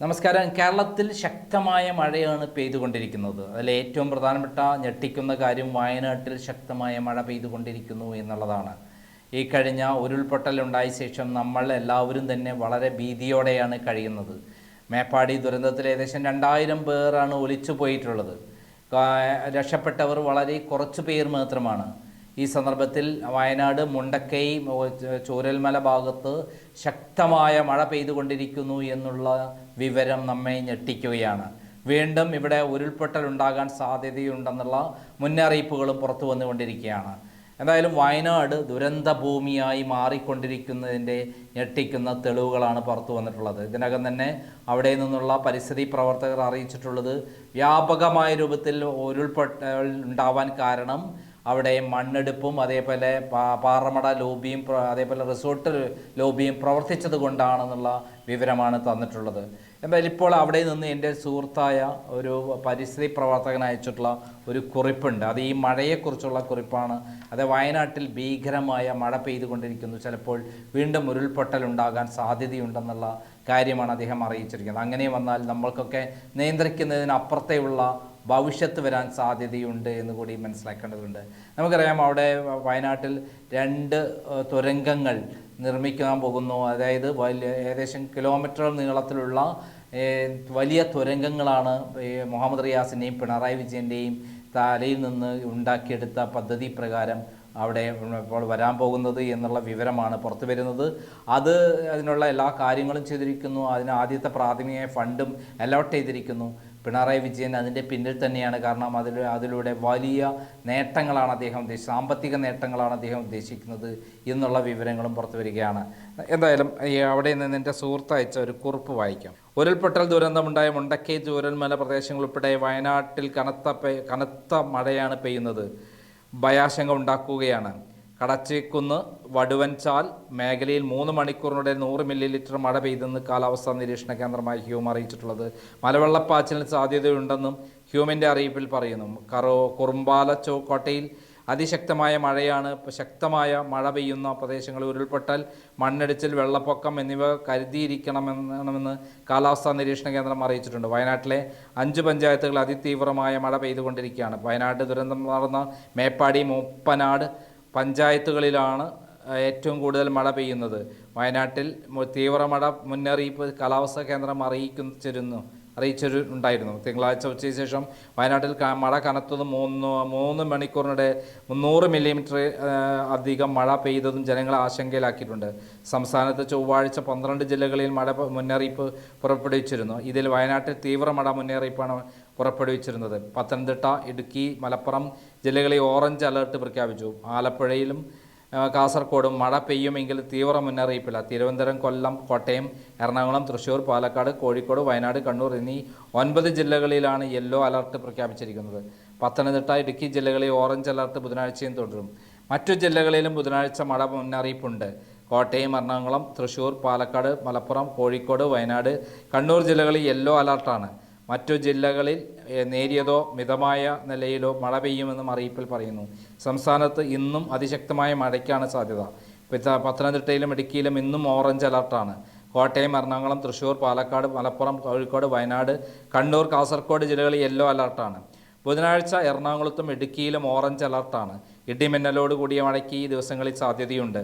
നമസ്കാരം. കേരളത്തിൽ ശക്തമായ മഴയാണ് പെയ്തുകൊണ്ടിരിക്കുന്നത്. അതിൽ ഏറ്റവും പ്രധാനപ്പെട്ട ഞെട്ടിക്കുന്ന കാര്യം വയനാട്ടിൽ ശക്തമായ മഴ പെയ്തുകൊണ്ടിരിക്കുന്നു എന്നുള്ളതാണ്. ഈ കഴിഞ്ഞ ഉരുൾപൊട്ടലുണ്ടായ ശേഷം നമ്മൾ എല്ലാവരും തന്നെ വളരെ ഭീതിയോടെയാണ് കഴിയുന്നത്. മേപ്പാടി ദുരന്തത്തിൽ ഏകദേശം 2000 പേരാണ് ഒലിച്ചു പോയിട്ടുള്ളത്. രക്ഷപ്പെട്ടവർ വളരെ കുറച്ച് പേർ മാത്രമാണ്. ഈ സന്ദർഭത്തിൽ വയനാട് മുണ്ടക്കൈ ചൂരൽമല ഭാഗത്ത് ശക്തമായ മഴ പെയ്തുകൊണ്ടിരിക്കുന്നു എന്നുള്ള വിവരം നമ്മെ ഞെട്ടിക്കുകയാണ്. വീണ്ടും ഇവിടെ ഉരുൾപൊട്ടൽ ഉണ്ടാകാൻ സാധ്യതയുണ്ടെന്നുള്ള മുന്നറിയിപ്പുകളും പുറത്തു വന്നുകൊണ്ടിരിക്കുകയാണ്. എന്തായാലും വയനാട് ദുരന്ത ഭൂമിയായി മാറിക്കൊണ്ടിരിക്കുന്നതിൻ്റെ ഞെട്ടിക്കുന്ന തെളിവുകളാണ് പുറത്തു വന്നിട്ടുള്ളത്. ഇതിനകം തന്നെ അവിടെ നിന്നുള്ള പരിസ്ഥിതി പ്രവർത്തകർ അറിയിച്ചിട്ടുള്ളത് വ്യാപകമായ രൂപത്തിൽ ഉരുൾപൊട്ടൽ ഉണ്ടാവാൻ കാരണം അവിടെ മണ്ണെടുപ്പും അതേപോലെ പാറമട ലോബിയും അതേപോലെ റിസോർട്ട് ലോബിയും പ്രവർത്തിച്ചത് കൊണ്ടാണെന്നുള്ള വിവരമാണ് തന്നിട്ടുള്ളത്. എന്തായാലും ഇപ്പോൾ അവിടെ നിന്ന് എൻ്റെ സുഹൃത്തായ ഒരു പരിസ്ഥിതി പ്രവർത്തകൻ അയച്ചിട്ടുള്ള ഒരു കുറിപ്പുണ്ട്. അത് ഈ മഴയെക്കുറിച്ചുള്ള കുറിപ്പാണ്. അത് വയനാട്ടിൽ ഭീകരമായ മഴ പെയ്തുകൊണ്ടിരിക്കുന്നു, ചിലപ്പോൾ വീണ്ടും ഉരുൾപൊട്ടൽ ഉണ്ടാകാൻ സാധ്യതയുണ്ടെന്നുള്ള കാര്യമാണ് അദ്ദേഹം അറിയിച്ചിരിക്കുന്നത്. അങ്ങനെ വന്നാൽ നമ്മൾക്കൊക്കെ നിയന്ത്രിക്കുന്നതിനപ്പുറത്തെയുള്ള ഭവിഷ്യത്ത് വരാൻ സാധ്യതയുണ്ട് എന്ന് കൂടി മനസ്സിലാക്കേണ്ടതുണ്ട്. നമുക്കറിയാം, അവിടെ വയനാട്ടിൽ 2 തുരങ്കങ്ങൾ നിർമ്മിക്കാൻ പോകുന്നു. അതായത് ഏകദേശം കിലോമീറ്റർ നീളത്തിലുള്ള വലിയ തുരങ്കങ്ങളാണ് മുഹമ്മദ് റിയാസിൻ്റെയും പിണറായി വിജയൻ്റെയും തലയിൽ നിന്ന് ഉണ്ടാക്കിയെടുത്ത പദ്ധതി പ്രകാരം അവിടെ ഇപ്പോൾ വരാൻ പോകുന്നത് എന്നുള്ള വിവരമാണ് പുറത്തു വരുന്നത്. അതിനുള്ള എല്ലാ കാര്യങ്ങളും ചെയ്തിരിക്കുന്നു. അതിന് ആദ്യത്തെ പ്രാഥമിക ഫണ്ടും അലോട്ട് ചെയ്തിരിക്കുന്നു. പിണറായി വിജയൻ അതിൻ്റെ പിന്നിൽ തന്നെയാണ്. കാരണം അതിലൂടെ വലിയ നേട്ടങ്ങളാണ് അദ്ദേഹം സാമ്പത്തിക നേട്ടങ്ങളാണ് അദ്ദേഹം ഉദ്ദേശിക്കുന്നത് എന്നുള്ള വിവരങ്ങളും പുറത്തു വരികയാണ്. എന്തായാലും അവിടെ നിന്ന് എൻ്റെ സുഹൃത്ത് അയച്ച ഒരു കുറിപ്പ് വായിക്കാം. ഉരുൾപൊട്ടൽ ദുരന്തമുണ്ടായ മുണ്ടക്കൈ ചൂരൽമല പ്രദേശങ്ങൾ ഉൾപ്പെടെ വയനാട്ടിൽ കനത്ത മഴയാണ് പെയ്യുന്നത്. ഭയാശങ്ക ഉണ്ടാക്കുകയാണ്. കടച്ചിക്കുന്ന് വടുവൻചാൽ മേഖലയിൽ 3 മണിക്കൂറിനിടെ 100 മില്ലിലിറ്റർ മഴ പെയ്തെന്ന് കാലാവസ്ഥാ നിരീക്ഷണ കേന്ദ്രമായ ഹ്യൂം അറിയിച്ചിട്ടുള്ളത്. മലവെള്ളപ്പാച്ചിലിന് സാധ്യതയുണ്ടെന്നും ഹ്യൂമിൻ്റെ അറിയിപ്പിൽ പറയുന്നു. കുറുമ്പാലക്കോട്ടയിൽ അതിശക്തമായ മഴയാണ്. ശക്തമായ മഴ പെയ്യുന്ന പ്രദേശങ്ങളിൽ ഉരുൾപൊട്ടൽ, മണ്ണിടിച്ചിൽ, വെള്ളപ്പൊക്കം എന്നിവ കരുതിയിരിക്കണമെന്ന് കാലാവസ്ഥാ നിരീക്ഷണ കേന്ദ്രം അറിയിച്ചിട്ടുണ്ട്. വയനാട്ടിലെ 5 പഞ്ചായത്തുകൾ അതിതീവ്രമായ മഴ പെയ്തുകൊണ്ടിരിക്കുകയാണ്. വയനാട് ദുരന്തം നടന്ന മേപ്പാടി, മൂപ്പനാട് പഞ്ചായത്തുകളിലാണ് ഏറ്റവും കൂടുതൽ മഴ പെയ്യുന്നത്. വയനാട്ടിൽ തീവ്രമഴ മുന്നറിയിപ്പ് കാലാവസ്ഥാ കേന്ദ്രം അറിയിച്ചിട്ടുണ്ടായിരുന്നു. തിങ്കളാഴ്ച ഉച്ചയ്ക്ക് ശേഷം വയനാട്ടിൽ മഴ കനത്തതും 3 മണിക്കൂറിനിടെ 300 മില്ലിമീറ്റർ അധികം മഴ പെയ്തതും ജനങ്ങളെ ആശങ്കയിലാക്കിയിട്ടുണ്ട്. സംസ്ഥാനത്ത് ചൊവ്വാഴ്ച 12 ജില്ലകളിൽ മഴ മുന്നറിയിപ്പ് പുറപ്പെടുവിച്ചിരുന്നു. ഇതിൽ വയനാട്ടിൽ തീവ്രമഴ മുന്നറിയിപ്പാണ് പുറപ്പെടുവിച്ചിരുന്നത്. പത്തനംതിട്ട, ഇടുക്കി, മലപ്പുറം ജില്ലകളിൽ ഓറഞ്ച് അലർട്ട് പ്രഖ്യാപിച്ചു. ആലപ്പുഴയിലും കാസർഗോഡും മഴ പെയ്യുമെങ്കിൽ തീവ്ര മുന്നറിയിപ്പില്ല. തിരുവനന്തപുരം, കൊല്ലം, കോട്ടയം, എറണാകുളം, തൃശ്ശൂർ, പാലക്കാട്, കോഴിക്കോട്, വയനാട്, കണ്ണൂർ എന്നീ 9 ജില്ലകളിലാണ് യെല്ലോ അലർട്ട് പ്രഖ്യാപിച്ചിരിക്കുന്നത്. പത്തനംതിട്ട, ഇടുക്കി ജില്ലകളിൽ ഓറഞ്ച് അലർട്ട് ബുധനാഴ്ചയും തുടരും. മറ്റു ജില്ലകളിലും ബുധനാഴ്ച മഴ മുന്നറിയിപ്പുണ്ട്. കോട്ടയം, എറണാകുളം, തൃശ്ശൂർ, പാലക്കാട്, മലപ്പുറം, കോഴിക്കോട്, വയനാട്, കണ്ണൂർ ജില്ലകളിൽ യെല്ലോ അലർട്ടാണ്. മറ്റു ജില്ലകളിൽ നേരിയതോ മിതമായ നിലയിലോ മഴ പെയ്യുമെന്നും അറിയിപ്പിൽ പറയുന്നു. സംസ്ഥാനത്ത് ഇന്നും അതിശക്തമായ മഴയ്ക്കാണ് സാധ്യത. പത്തനംതിട്ടയിലും ഇടുക്കിയിലും ഇന്നും ഓറഞ്ച് അലർട്ടാണ്. കോട്ടയം, എറണാകുളം, തൃശ്ശൂർ, പാലക്കാട്, മലപ്പുറം, കോഴിക്കോട്, വയനാട്, കണ്ണൂർ, കാസർഗോഡ് ജില്ലകളിൽ യെല്ലോ അലർട്ടാണ്. ബുധനാഴ്ച എറണാകുളത്തും ഇടുക്കിയിലും ഓറഞ്ച് അലർട്ടാണ്. ഇടിമിന്നലോട് കൂടിയ മഴയ്ക്ക് ഈ ദിവസങ്ങളിൽ സാധ്യതയുണ്ട്.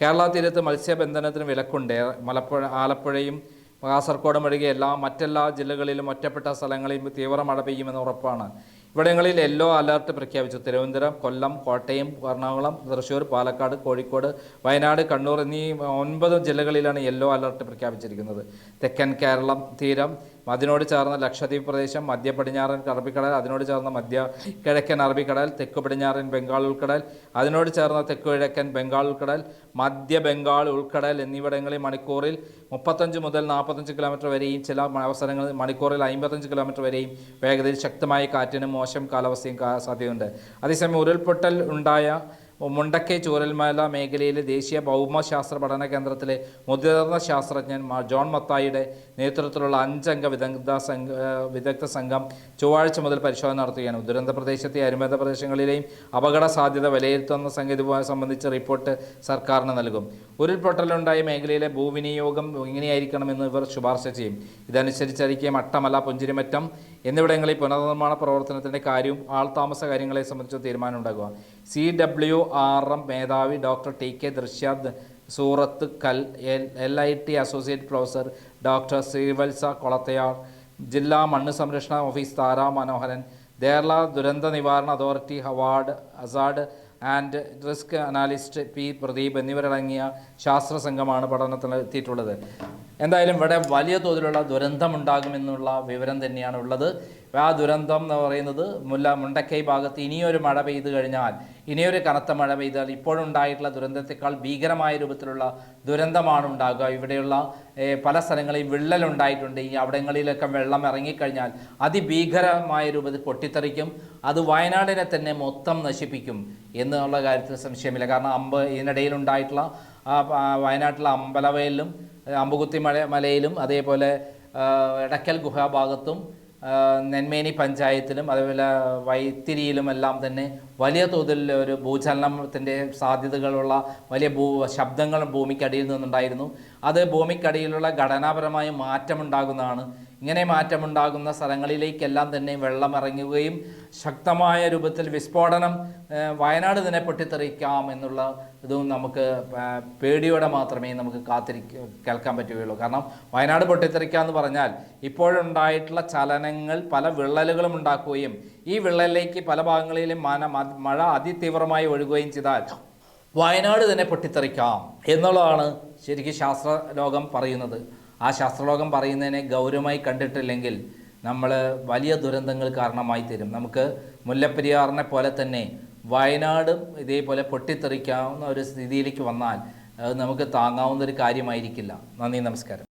കേരള തീരത്ത് മത്സ്യബന്ധനത്തിന് വിലക്കുണ്ട്. ആലപ്പുഴയും കാസർഗോഡും ഒഴികെ മറ്റെല്ലാ ജില്ലകളിലും ഒറ്റപ്പെട്ട സ്ഥലങ്ങളിൽ തീവ്ര മഴ പെയ്യുമെന്ന് ഉറപ്പാണ്. ഇവിടങ്ങളിൽ യെല്ലോ അലർട്ട് പ്രഖ്യാപിച്ചു. തിരുവനന്തപുരം, കൊല്ലം, കോട്ടയം, എറണാകുളം, തൃശ്ശൂർ, പാലക്കാട്, കോഴിക്കോട്, വയനാട്, കണ്ണൂർ എന്നീ 9 ജില്ലകളിലാണ് യെല്ലോ അലർട്ട് പ്രഖ്യാപിച്ചിരിക്കുന്നത്. തെക്കൻ കേരളം തീരം, അതിനോട് ചേർന്ന ലക്ഷദ്വീപ് പ്രദേശം, മധ്യ പടിഞ്ഞാറൻ അറബിക്കടൽ, അതിനോട് ചേർന്ന മധ്യ കിഴക്കൻ അറബിക്കടൽ, തെക്ക് പടിഞ്ഞാറൻ ബംഗാൾ ഉൾക്കടൽ, അതിനോട് ചേർന്ന തെക്ക് കിഴക്കൻ ബംഗാൾ ഉൾക്കടൽ, മധ്യ ബംഗാൾ ഉൾക്കടൽ എന്നിവിടങ്ങളിൽ മണിക്കൂറിൽ 35 മുതൽ 45 കിലോമീറ്റർ വരെയും ചില അവസരങ്ങളിൽ മണിക്കൂറിൽ 55 കിലോമീറ്റർ വരെയും വേഗതയിൽ ശക്തമായ കാറ്റിനും മോശം കാലാവസ്ഥയും സാധ്യതയുണ്ട്. അതേസമയം ഉരുൾപൊട്ടൽ ഉണ്ടായ മുണ്ടക്കൈ ചൂരൽമല മേഖലയിലെ ദേശീയ ഭൗമശാസ്ത്ര പഠന കേന്ദ്രത്തിലെ മുതിർന്ന ശാസ്ത്രജ്ഞൻ ജോൺ മത്തായിയുടെ നേതൃത്വത്തിലുള്ള 5 അംഗ വിദഗ്ധ സംഘം ചൊവ്വാഴ്ച മുതൽ പരിശോധന നടത്തുകയാണ്. ദുരന്ത പ്രദേശത്തെ അനുബന്ധ പ്രദേശങ്ങളിലെയും അപകട സാധ്യത വിലയിരുത്തുന്ന സംഗതി സംബന്ധിച്ച റിപ്പോർട്ട് സർക്കാരിന് നൽകും. ഉരുൾപൊട്ടലുണ്ടായ മേഖലയിലെ ഭൂവിനിയോഗം എങ്ങനെയായിരിക്കണമെന്ന് ഇവർ ശുപാർശ ചെയ്യും. ഇതനുസരിച്ചായിരിക്കും അട്ടമല, പുഞ്ചിരിമറ്റം എന്നിവിടങ്ങളിൽ പുനർനിർമ്മാണ പ്രവർത്തനത്തിൻ്റെ കാര്യവും ആൾതാമസ കാര്യങ്ങളെ സംബന്ധിച്ച തീരുമാനം ഉണ്ടാകുക. CWRM മേധാവി ഡോക്ടർ TK ദൃശ്യാദ് Surat LIT associate professor doctor Srivatsa Kolathayar, ജില്ലാ മണ്ണ് സംരക്ഷണ ഓഫീസ് താര മനോഹരൻ, കേരള ദുരന്ത നിവാരണ authority hazard and risk analyst P Pradeep എന്നിവരടങ്ങിയ ശാസ്ത്ര സംഘമാണ് പഠനത്തിലെത്തിയിട്ടുള്ളത്. എന്തായാലും ഇവിടെ വലിയ തോതിലുള്ള ദുരന്തമുണ്ടാകുമെന്നുള്ള വിവരം തന്നെയാണ് ഉള്ളത്. ആ ദുരന്തം എന്ന് പറയുന്നത് മുണ്ടക്കൈ ഭാഗത്ത് ഇനിയൊരു മഴ പെയ്തു കഴിഞ്ഞാൽ, ഇനിയൊരു കനത്ത മഴ പെയ്താൽ ഇപ്പോഴുണ്ടായിട്ടുള്ള ദുരന്തത്തെക്കാൾ ഭീകരമായ രൂപത്തിലുള്ള ദുരന്തമാണ് ഉണ്ടാകുക. ഇവിടെയുള്ള പല സ്ഥലങ്ങളിൽ വിള്ളലുണ്ടായിട്ടുണ്ട്. ഈ അവിടങ്ങളിലൊക്കെ വെള്ളം ഇറങ്ങിക്കഴിഞ്ഞാൽ അതിഭീകരമായ രൂപത്തിൽ പൊട്ടിത്തെറിക്കും. അത് വയനാടിനെ തന്നെ മൊത്തം നശിപ്പിക്കും എന്നുള്ള കാര്യത്തിൽ സംശയമില്ല. കാരണം ഇതിനിടയിലുണ്ടായിട്ടുള്ള വയനാട്ടിലെ അമ്പലവയലിലും അമ്പുകുത്തി മലയിലും അതേപോലെ എടക്കൽ ഗുഹാഭാഗത്തും നെന്മേനി പഞ്ചായത്തിലും അതേപോലെ വൈത്തിരിയിലുമെല്ലാം തന്നെ വലിയ തോതിൽ ഒരു ഭൂചലനത്തിൻ്റെ സാധ്യതകളുള്ള വലിയ ശബ്ദങ്ങൾ ഭൂമിക്കടിയിൽ നിന്നുണ്ടായിരുന്നു. അത് ഭൂമിക്കടിയിലുള്ള ഘടനാപരമായ മാറ്റമുണ്ടാകുന്നതാണ്. ഇങ്ങനെ മാറ്റമുണ്ടാകുന്ന സ്ഥലങ്ങളിലേക്കെല്ലാം തന്നെ വെള്ളം ഇറങ്ങുകയും ശക്തമായ രൂപത്തിൽ വിസ്ഫോടനം വയനാട് തന്നെ പൊട്ടിത്തെറിക്കാം എന്നുള്ള ഇതും നമുക്ക് പേടിയോടെ മാത്രമേ നമുക്ക് കേൾക്കാൻ പറ്റുകയുള്ളൂ. കാരണം വയനാട് പൊട്ടിത്തെറിക്കുക എന്ന് പറഞ്ഞാൽ ഇപ്പോഴുണ്ടായിട്ടുള്ള ചലനങ്ങൾ പല വിള്ളലുകളും ഉണ്ടാക്കുകയും ഈ വിള്ളലിലേക്ക് പല ഭാഗങ്ങളിലും മഴ അതിതീവ്രമായി ഒഴുകുകയും ചെയ്താൽ വയനാട് തന്നെ പൊട്ടിത്തെറിക്കാം എന്നുള്ളതാണ് ശരിക്കും ശാസ്ത്രലോകം പറയുന്നത്. ആ ശാസ്ത്രലോകം പറയുന്നതിനെ ഗൗരവമായി കണ്ടിട്ടില്ലെങ്കിൽ നമ്മൾ വലിയ ദുരന്തങ്ങൾ കാരണമായി തരും. നമുക്ക് മുല്ലപ്പെരിയാറിനെ പോലെ തന്നെ വയനാടും ഇതേപോലെ പൊട്ടിത്തെറിക്കാവുന്ന ഒരു സ്ഥിതിയിലേക്ക് വന്നാൽ നമുക്ക് താങ്ങാവുന്ന ഒരു കാര്യമായിരിക്കില്ല. നന്ദി, നമസ്കാരം.